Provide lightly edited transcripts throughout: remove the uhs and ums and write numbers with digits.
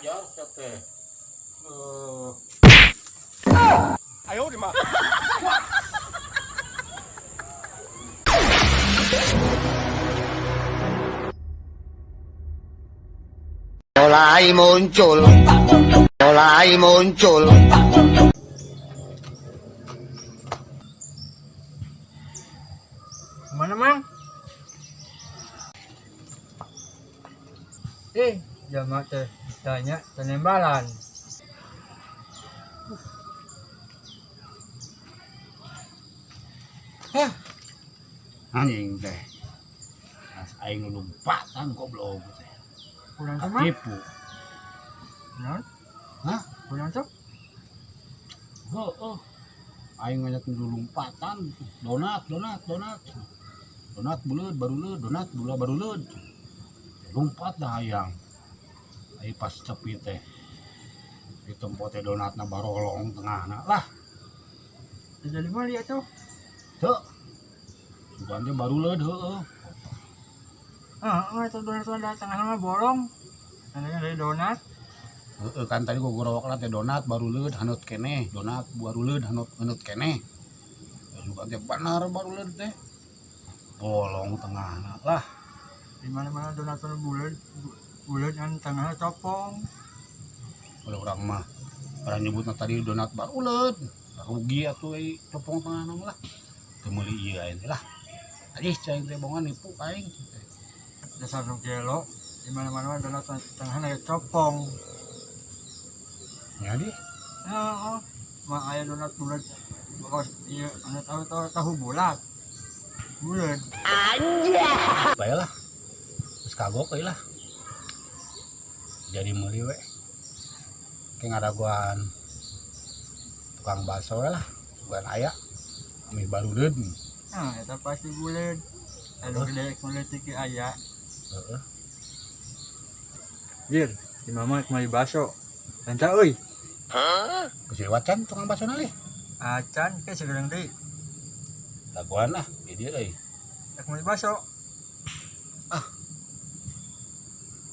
Ya, teh. Ayo di mah. mulai muncul. Mana mang? Jamak teh tanya penembalan. Anjing teh. As aing lompatan goblok teh. Kurang sama? Tipu. Non? Hah? Kurang sok? Heeh. Aing ngajak lompatan. Donat. Donat buleud baruleud, donat bula baruleud. Lompat dah hayang. Ai pas cepi teh. Di tempat teh donatna barolong tengahna lah. Jadi mah lihat tuh. Teu. Sugan teh baruleud heueuh. Itu donat tengah mah bolong. Tandanya dari donat. Heeh kan tadi gua gorowokna teh donat baruleud haneut keneh, donat baruleud haneut keneh. Ya juga teh bener baruleud teh. Bolong tengahna lah. Di mana-mana donat bulat kan tengahnya copong. Kalau orang mah pada nyebutna tadi donat baruleud. Rugi atuh ai copong tengahna lah. Teu meuli ieu aing lah. Ih cai teh bongan nipu aing. Dasar nu gelo. Di mana-mana donat tengahnya copong. Ya di. Heeh. Mah aya donat bulat. Bos ieu anu tahu bulat. Bulat. Baiklah. Terus kagok euy lah. Jadi meuli we. Kayak ngadaguan tukang bakso we lah. Bukan aya. Ami baruleud. Nah, eta pasti bulat. Anu gede kulit tiki aya. Heeh. Bir, di mama kemari baso. Lanca euy. Geus wacan tukang bakso na lih. Acan ke segerang deui. Daguan lah di dieu euy. Kemari baso.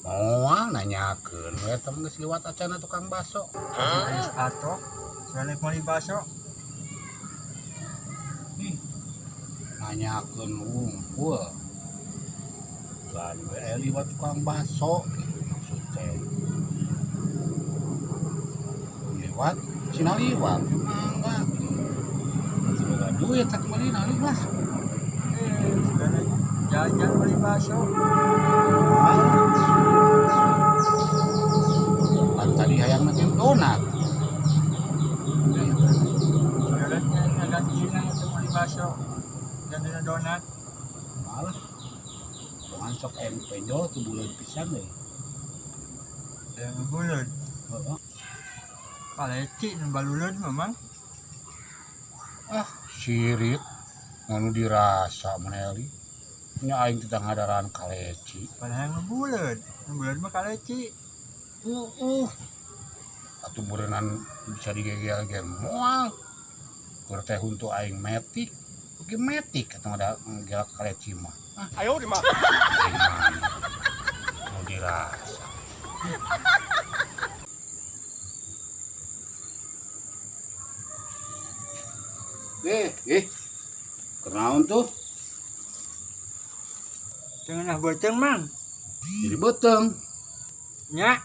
Moal nanyakeun we tem geus liwat acana tukang bakso. Geus atok. Soalnya kemari baso. Nanyakeun unggul. Kan we liwat tukang bakso maksud teh. Liwat cina liwat mangga. Semoga duit sak meuli nali lah. Soalnya jajan beli baso. Kan tadi hayang makan donat. Soalnya agak gina itu beli baso. Dan donat. Malah. Jangan sok penjol tu bulan pisan deh. Yang bulat. Heeh. Kaleci nu baluleud memang. Sirit anu dirasa meneli. Nya aing teh ngadaran kaleci. Padahal yang bulat. Yang bulat mah kaleci. Atuh berenang bisa digegel ge moal. Kur teh huntu aing metik. Oke metik atuh ada gelak kaleci mah. Ayo di mah. Mau dirasa. Kenaon tuh? Tengah boceng mang. Jadi beteng. Nya.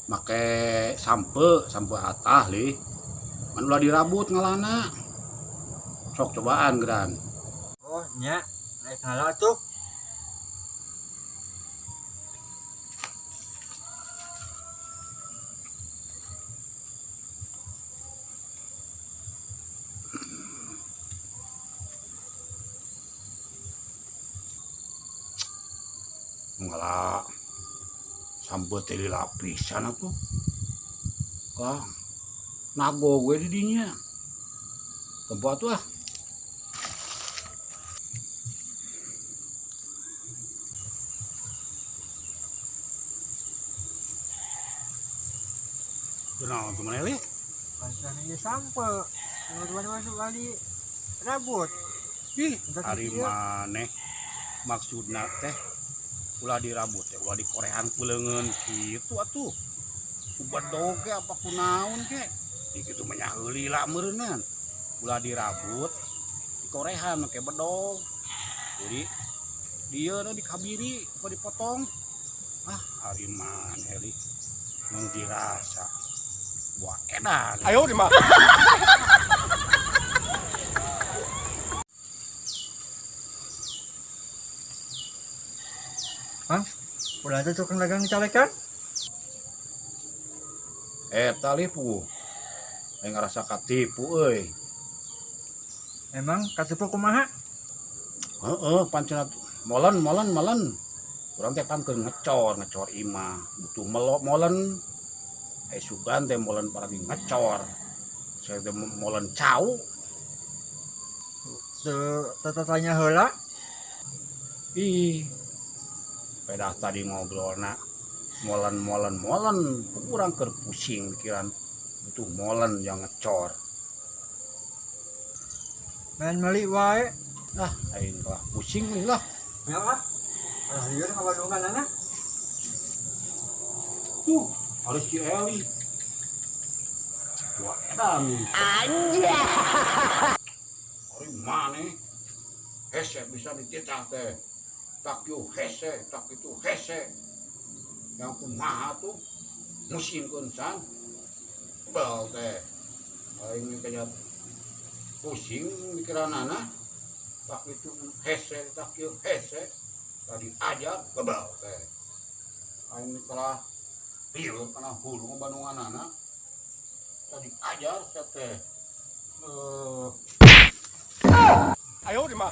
Make sampe atah lih. Man ulah dirabut ngalana. Sok cobaan geran. Oh nya. Naik ngalah tuh. Ngalah sampe teh lapisan atuh. Kah nago gue di dinya. Tempat tuh ah. Kenal tuh mana lih? Pancen ieu sampe. Teman-teman masuk kali rabut. Hari maneh maksudna teh ulah dirabut teh ulah dikorehan kuleungeun kitu atuh. Bedog ke apa kunaon ke gitu menyaheuli lah meureunnan ulah dirabut dikorehan ke bedog jadi dia nu dikabiri apa dipotong hari man heli nu dirasa buah edan Ayo di mah. Udah ada tukang dagang calekan? talipu yang ngerasa katipu euy Emang katipu kumaha? pancen molen urang teh pangkeun ngecor imah butuh molen sugan teh molen paragi ngecor saya teh molen cau Tanya heula. ih pedah tadi ngobrolna molen kurang keur pusing pikiran butuh molen yang ngecor Main meli wae. aing lah pusing nih lah Ya kan? Alah ieu ka Bandungan anak. tuh harus si Eli buah edan Aja. hari mana hese bisa dititah teh tak yu hese tak itu hese yang kumaha tuh musim kunsan bal teh aing kayak pusing pikiran anak tak itu hese tak yu hese tadi aja bebal teh aing telah pieu kana hulu Bandungan anak tadi ajar teh Ayo di mah.